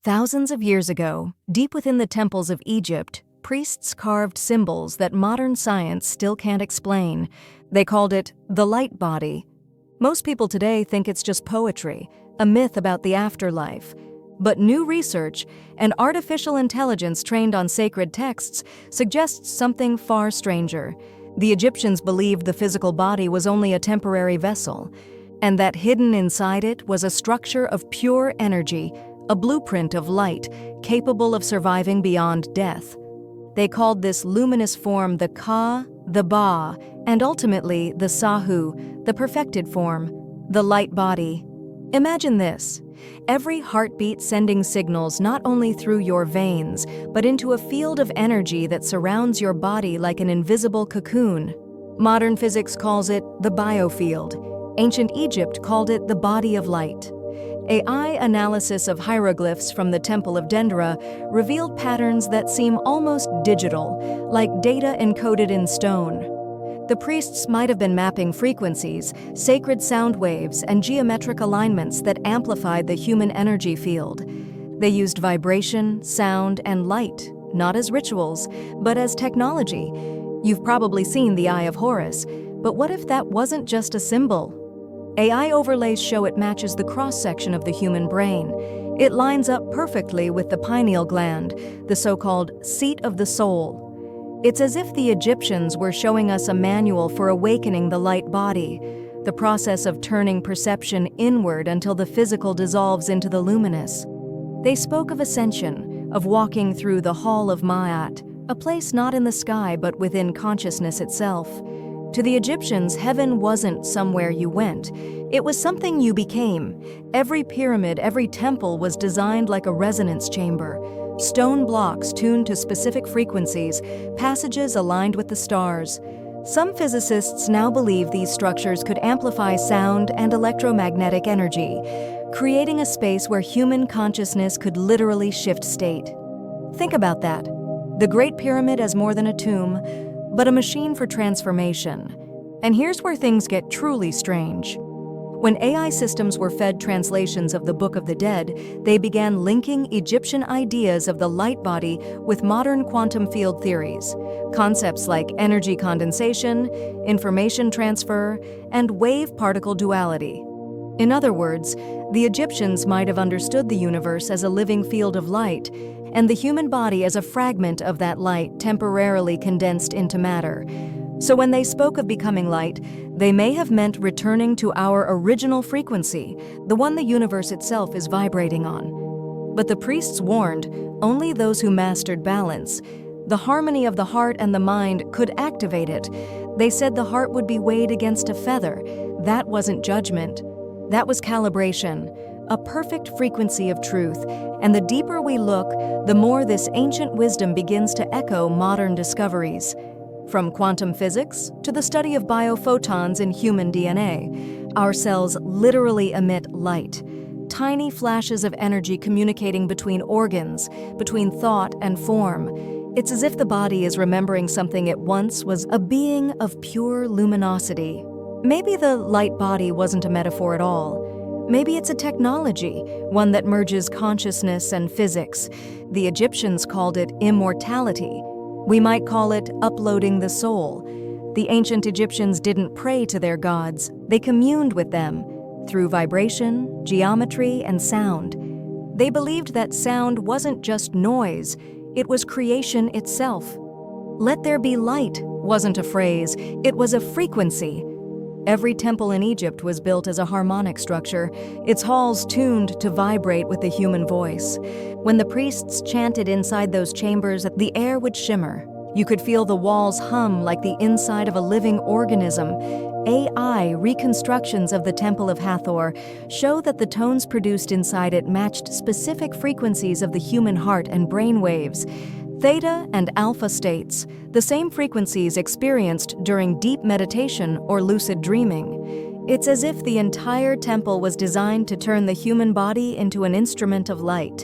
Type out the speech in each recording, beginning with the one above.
Thousands of years ago, deep within the temples of Egypt, priests carved symbols that modern science still can't explain. They called it the light body. Most people today think it's just poetry, a myth about the afterlife. But new research and artificial intelligence trained on sacred texts suggests something far stranger. The Egyptians believed the physical body was only a temporary vessel, and that hidden inside it was a structure of pure energy, a blueprint of light, capable of surviving beyond death. They called this luminous form the Ka, the Ba, and ultimately the Sahu, the perfected form, the light body. Imagine this: every heartbeat sending signals not only through your veins, but into a field of energy that surrounds your body like an invisible cocoon. Modern physics calls it the biofield. Ancient Egypt called it the body of light. AI analysis of hieroglyphs from the Temple of Dendera revealed patterns that seem almost digital, like data encoded in stone. The priests might have been mapping frequencies, sacred sound waves, and geometric alignments that amplified the human energy field. They used vibration, sound, and light, not as rituals, but as technology. You've probably seen the Eye of Horus, but what if that wasn't just a symbol? AI overlays show it matches the cross-section of the human brain. It lines up perfectly with the pineal gland, the so-called seat of the soul. It's as if the Egyptians were showing us a manual for awakening the light body, the process of turning perception inward until the physical dissolves into the luminous. They spoke of ascension, of walking through the Hall of Ma'at, a place not in the sky but within consciousness itself. To the Egyptians, heaven wasn't somewhere you went. It was something you became. Every pyramid, every temple was designed like a resonance chamber. Stone blocks tuned to specific frequencies, passages aligned with the stars. Some physicists now believe these structures could amplify sound and electromagnetic energy, creating a space where human consciousness could literally shift state. Think about that. The Great Pyramid as more than a tomb, but a machine for transformation. And here's where things get truly strange. When AI systems were fed translations of the Book of the Dead, they began linking Egyptian ideas of the light body with modern quantum field theories. Concepts like energy condensation, information transfer, and wave-particle duality. In other words, the Egyptians might have understood the universe as a living field of light, and the human body as a fragment of that light temporarily condensed into matter. So when they spoke of becoming light, they may have meant returning to our original frequency, the one the universe itself is vibrating on. But the priests warned only those who mastered balance. The harmony of the heart and the mind could activate it. They said the heart would be weighed against a feather. That wasn't judgment. That was calibration, a perfect frequency of truth. And the deeper we look, the more this ancient wisdom begins to echo modern discoveries. From quantum physics to the study of biophotons in human DNA, our cells literally emit light, tiny flashes of energy communicating between organs, between thought and form. It's as if the body is remembering something it once was, a being of pure luminosity. Maybe the light body wasn't a metaphor at all. Maybe it's a technology, one that merges consciousness and physics. The Egyptians called it immortality. We might call it uploading the soul. The ancient Egyptians didn't pray to their gods. They communed with them through vibration, geometry, and sound. They believed that sound wasn't just noise, it was creation itself. Let there be light wasn't a phrase, it was a frequency. Every temple in Egypt was built as a harmonic structure, its halls tuned to vibrate with the human voice. When the priests chanted inside those chambers, the air would shimmer. You could feel the walls hum like the inside of a living organism. AI reconstructions of the Temple of Hathor show that the tones produced inside it matched specific frequencies of the human heart and brain waves. Theta and alpha states, the same frequencies experienced during deep meditation or lucid dreaming. It's as if the entire temple was designed to turn the human body into an instrument of light.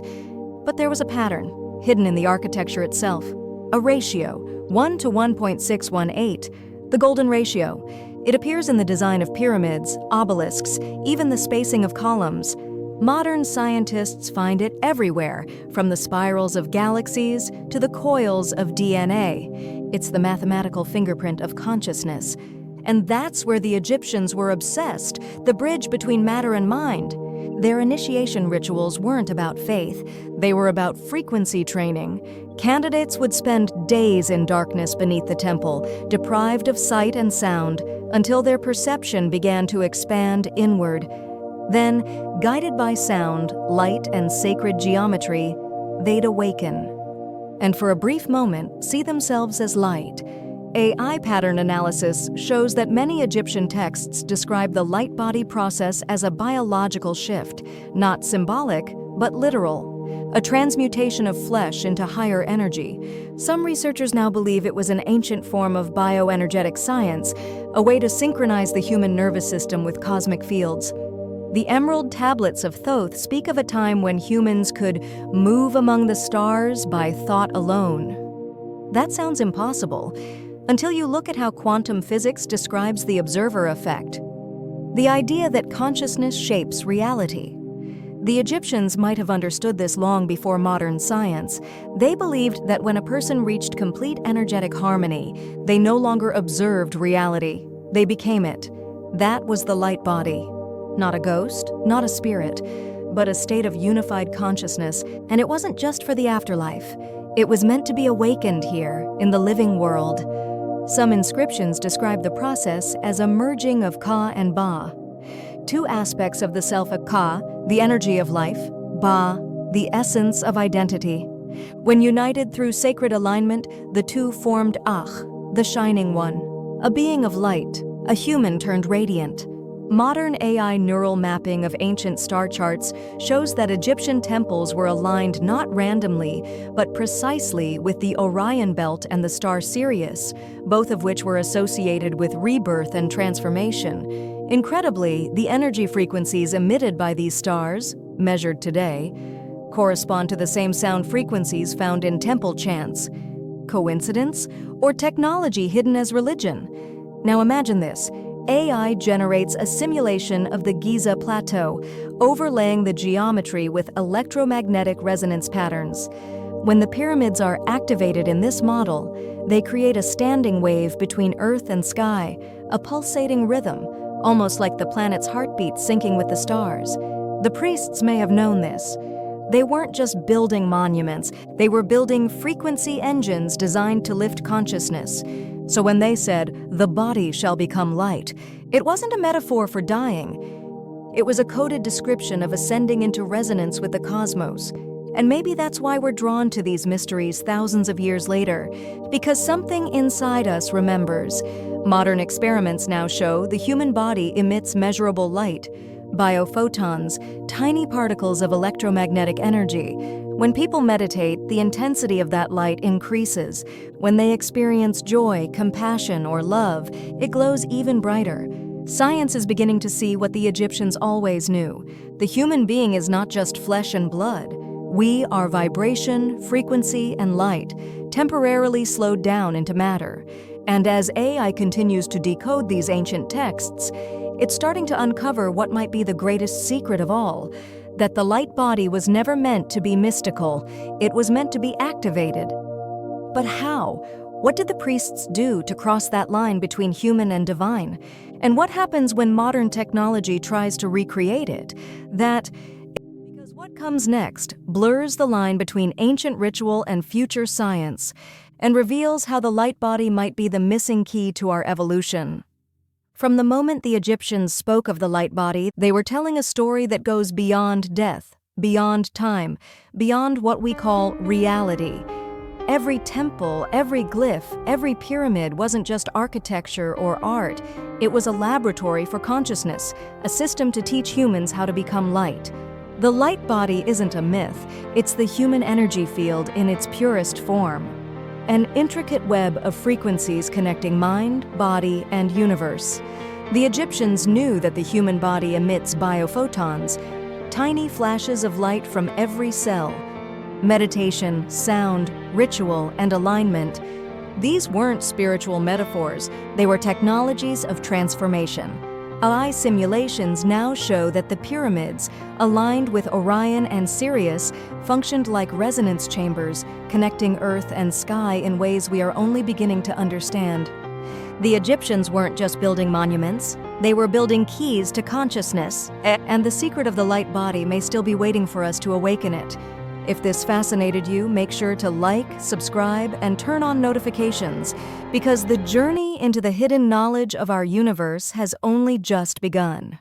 But there was a pattern, hidden in the architecture itself. A ratio, 1 to 1.618, the golden ratio. It appears in the design of pyramids, obelisks, even the spacing of columns. Modern scientists find it everywhere, from the spirals of galaxies to the coils of DNA. It's the mathematical fingerprint of consciousness. And that's where the Egyptians were obsessed, the bridge between matter and mind. Their initiation rituals weren't about faith, they were about frequency training. Candidates would spend days in darkness beneath the temple, deprived of sight and sound, until their perception began to expand inward. Then, guided by sound, light, and sacred geometry, they'd awaken. And for a brief moment, see themselves as light. AI pattern analysis shows that many Egyptian texts describe the light body process as a biological shift, not symbolic, but literal, a transmutation of flesh into higher energy. Some researchers now believe it was an ancient form of bioenergetic science, a way to synchronize the human nervous system with cosmic fields. The Emerald Tablets of Thoth speak of a time when humans could move among the stars by thought alone. That sounds impossible, until you look at how quantum physics describes the observer effect. The idea that consciousness shapes reality. The Egyptians might have understood this long before modern science. They believed that when a person reached complete energetic harmony, they no longer observed reality. They became it. That was the light body. Not a ghost, not a spirit, but a state of unified consciousness, and it wasn't just for the afterlife. It was meant to be awakened here, in the living world. Some inscriptions describe the process as a merging of Ka and Ba. Two aspects of the self: Ka, the energy of life; Ba, the essence of identity. When united through sacred alignment, the two formed Ach, the Shining One, a being of light, a human turned radiant. Modern AI neural mapping of ancient star charts shows that Egyptian temples were aligned not randomly, but precisely with the Orion Belt and the star Sirius, both of which were associated with rebirth and transformation. Incredibly, the energy frequencies emitted by these stars, measured today, correspond to the same sound frequencies found in temple chants. Coincidence? Or technology hidden as religion? Now imagine this. AI generates a simulation of the Giza Plateau, overlaying the geometry with electromagnetic resonance patterns. When the pyramids are activated in this model, they create a standing wave between Earth and sky, a pulsating rhythm, almost like the planet's heartbeat syncing with the stars. The priests may have known this. They weren't just building monuments, they were building frequency engines designed to lift consciousness. So when they said, "The body shall become light," it wasn't a metaphor for dying. It was a coded description of ascending into resonance with the cosmos. And maybe that's why we're drawn to these mysteries thousands of years later, because something inside us remembers. Modern experiments now show the human body emits measurable light, biophotons, tiny particles of electromagnetic energy. When people meditate, the intensity of that light increases. When they experience joy, compassion, or love, it glows even brighter. Science is beginning to see what the Egyptians always knew. The human being is not just flesh and blood. We are vibration, frequency, and light, temporarily slowed down into matter. And as AI continues to decode these ancient texts, it's starting to uncover what might be the greatest secret of all, that the light body was never meant to be mystical, it was meant to be activated. But how? What did the priests do to cross that line between human and divine? And what happens when modern technology tries to recreate it? Because what comes next blurs the line between ancient ritual and future science, and reveals how the light body might be the missing key to our evolution. From the moment the Egyptians spoke of the light body, they were telling a story that goes beyond death, beyond time, beyond what we call reality. Every temple, every glyph, every pyramid wasn't just architecture or art. It was a laboratory for consciousness, a system to teach humans how to become light. The light body isn't a myth, it's the human energy field in its purest form. An intricate web of frequencies connecting mind, body, and universe. The Egyptians knew that the human body emits biophotons, tiny flashes of light from every cell. Meditation, sound, ritual, and alignment. These weren't spiritual metaphors, they were technologies of transformation. AI simulations now show that the pyramids, aligned with Orion and Sirius, functioned like resonance chambers, connecting Earth and sky in ways we are only beginning to understand. The Egyptians weren't just building monuments, they were building keys to consciousness, and the secret of the light body may still be waiting for us to awaken it. If this fascinated you, make sure to like, subscribe, and turn on notifications, because the journey into the hidden knowledge of our universe has only just begun.